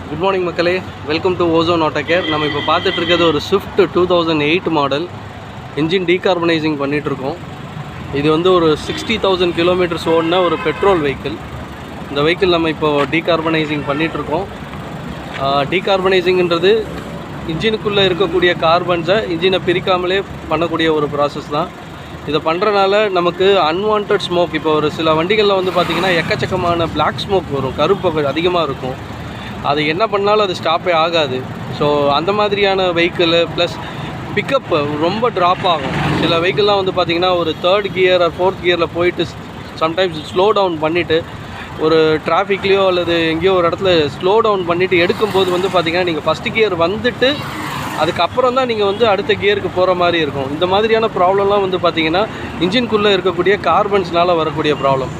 Good morning மக்களே, welcome to ozone auto care. நம்ம இப்போ பார்த்துட்டு இருக்கிறது ஒரு ஸ்விஃப்ட் 2008 மாடல். இன்ஜின் டீகார்பனைசிங் பண்ணிகிட்ருக்கோம். இது வந்து ஒரு 60,000 கிலோமீட்டர்ஸ் ஓடின ஒரு பெட்ரோல் வெஹிக்கிள். இந்த வெஹிக்கிள் நம்ம இப்போ டீகார்பனைசிங் பண்ணிகிட்ருக்கோம். டீகார்பனைசிங்கிறது இன்ஜினுக்குள்ளே இருக்கக்கூடிய கார்பன்ஸை இன்ஜினை பிரிக்காமலே பண்ணக்கூடிய ஒரு ப்ராசஸ் தான். இதை பண்ணுறனால நமக்கு அன்வான்ட் ஸ்மோக், இப்போ ஒரு சில வண்டிகளில் வந்து பார்த்திங்கன்னா எக்கச்சக்கமான பிளாக் ஸ்மோக் வரும், கருப்பு அதிகமாக இருக்கும். அது என்ன பண்ணாலும் அது ஸ்டாப்பே ஆகாது. ஸோ அந்த மாதிரியான வெஹிக்கிள் ப்ளஸ் பிக்கப் ரொம்ப ட்ராப் ஆகும். சில வெஹிக்கிள்லாம் வந்து பார்த்திங்கன்னா ஒரு 3rd கியர் ஆர் 4th கியரில் போயிட்டு சம்டைம்ஸ் ஸ்லோ டவுன் பண்ணிவிட்டு ஒரு டிராஃபிக்லேயோ அல்லது எங்கேயோ ஒரு இடத்துல ஸ்லோ டவுன் பண்ணிவிட்டு எடுக்கும்போது வந்து பார்த்திங்கன்னா நீங்கள் ஃபஸ்ட்டு கியர் வந்துட்டு அதுக்கப்புறம் தான் நீங்கள் வந்து அடுத்த கியருக்கு போகிற மாதிரி இருக்கும். இந்த மாதிரியான ப்ராப்ளம்லாம் வந்து பார்த்திங்கன்னா இன்ஜின்குள்ளே இருக்கக்கூடிய கார்பன்ஸ்னால் வரக்கூடிய ப்ராப்ளம்.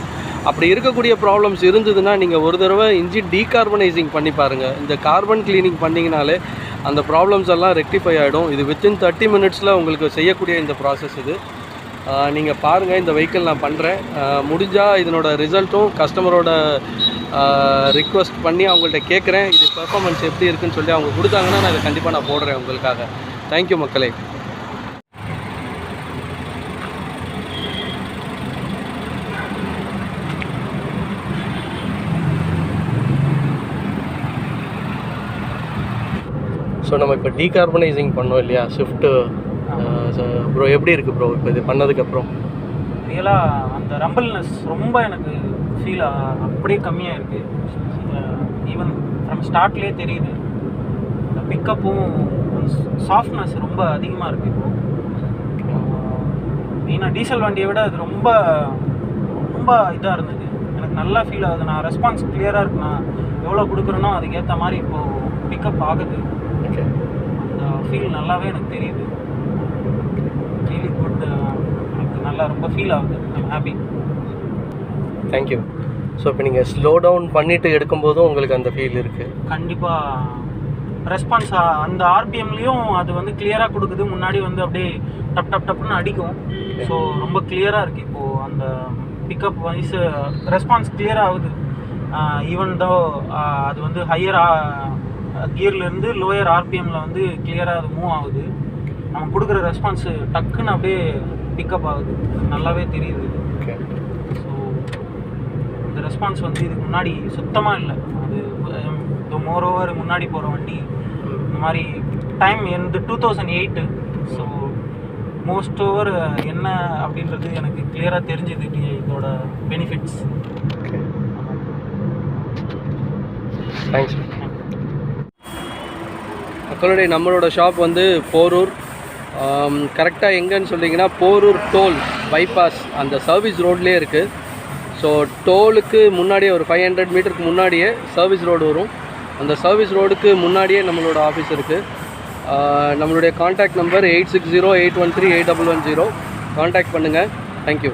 அப்படி இருக்கக்கூடிய ப்ராப்ளம்ஸ் இருந்ததுன்னா நீங்கள் ஒரு தடவை இன்ஜின் டீகார்பனைசிங் பண்ணி பாருங்கள். இந்த கார்பன் கிளீனிங் பண்ணிங்கனாலே அந்த ப்ராப்ளம்ஸ் எல்லாம் ரெக்டிஃபை ஆகிடும். இது வித்தின் 30 மினிட்ஸில் உங்களுக்கு செய்யக்கூடிய இந்த ப்ராசஸ் இது. நீங்கள் பாருங்கள், இந்த வெஹிக்கிள் நான் பண்ணுறேன். முடிஞ்சால் இதனோட ரிசல்ட்டும் கஸ்டமரோட ரிக்வெஸ்ட் பண்ணி அவங்கள்ட்ட கேட்குறேன். இது பெர்ஃபார்மன்ஸ் எப்படி இருக்குதுன்னு சொல்லி அவங்க கொடுத்தாங்கன்னா நான் இதை கண்டிப்பாக நான் போடுறேன் உங்களுக்காக. தேங்க்யூ மக்களே. ஸோ நம்ம இப்போ டீகார்பனைசிங் பண்ணோம் இல்லையா ஸ்விஃப்ட்டு. ப்ரோ எப்படி இருக்குது ப்ரோ இப்போ இது பண்ணதுக்கப்புறம்? ரியலாக அந்த ரம்பிள்னஸ் ரொம்ப எனக்கு ஃபீல் அப்படியே கம்மியாக இருக்குது. ஈவன் ஃப்ரம் ஸ்டார்ட்லேயே தெரியுது. இந்த பிக்கப்பும் சாஃப்ட்னஸ் ரொம்ப அதிகமாக இருக்குது. இப்போது மெயினாக டீசல் வண்டியை விட அது ரொம்ப ரொம்ப இதாக இருந்தது. எனக்கு நல்லா ஃபீல் ஆகுது. நான் ரெஸ்பான்ஸ் கிளியராக இருக்கு. நான் எவ்வளோ கொடுக்குறேனோ அதுக்கேற்ற மாதிரி இப்போது பிக்கப் ஆகுது. அந்த ஃபீல் நல்லாவே எனக்கு தெரியுது. Really good. எனக்கு நல்லா ரொம்ப ஃபீல் ஆகுது. I'm happy. தேங்க்யூ. ஸோ இப்போ நீங்கள் ஸ்லோ டவுன் பண்ணிவிட்டு எடுக்கும்போதும் உங்களுக்கு அந்த ஃபீல் இருக்குது? கண்டிப்பாக ரெஸ்பான்ஸ் அந்த ஆர்பிஎம்லேயும் அது வந்து கிளியராக கொடுக்குது. முன்னாடி வந்து அப்படியே டப் டப் டப்னு அடிக்கும். ஸோ ரொம்ப கிளியராக இருக்குது. இப்போது அந்த பிக்கப் வைஸ் ரெஸ்பான்ஸ் கிளியராக ஆகுது. ஈவன் தோ அது வந்து ஹையர் கியர்லேருந்து லோயர் ஆர்பிஎம்மில் வந்து கிளியராக அது மூவ் ஆகுது. நம்ம கொடுக்குற ரெஸ்பான்ஸு டக்குன்னு அப்படியே பிக்கப் ஆகுது. நல்லாவே தெரியுது. ஸோ இந்த ரெஸ்பான்ஸ் வந்து இதுக்கு முன்னாடி சுத்தமாக இல்லை. அது மோரோவர் முன்னாடி போகிற வண்டி இந்த மாதிரி டைம் இந்த 2008. ஸோ மோஸ்ட் ஓவர் என்ன அப்படின்றது எனக்கு கிளியராக தெரிஞ்சுது இதோட பெனிஃபிட்ஸ். தேங்க்ஸ். மக்களுடைய நம்மளோட ஷாப் வந்து போரூர். கரெக்டாக எங்கன்னு சொல்லிங்கன்னா போரூர் டோல் பைபாஸ் அந்த சர்வீஸ் ரோட்லேயே இருக்குது. ஸோ டோலுக்கு முன்னாடியே ஒரு 500 மீட்டருக்கு முன்னாடியே சர்வீஸ் ரோடு வரும். அந்த சர்வீஸ் ரோடுக்கு முன்னாடியே நம்மளோட ஆஃபீஸ் இருக்குது. நம்மளுடைய கான்டாக்ட் நம்பர் 8608138110. கான்டாக்ட் பண்ணுங்கள். தேங்க்யூ.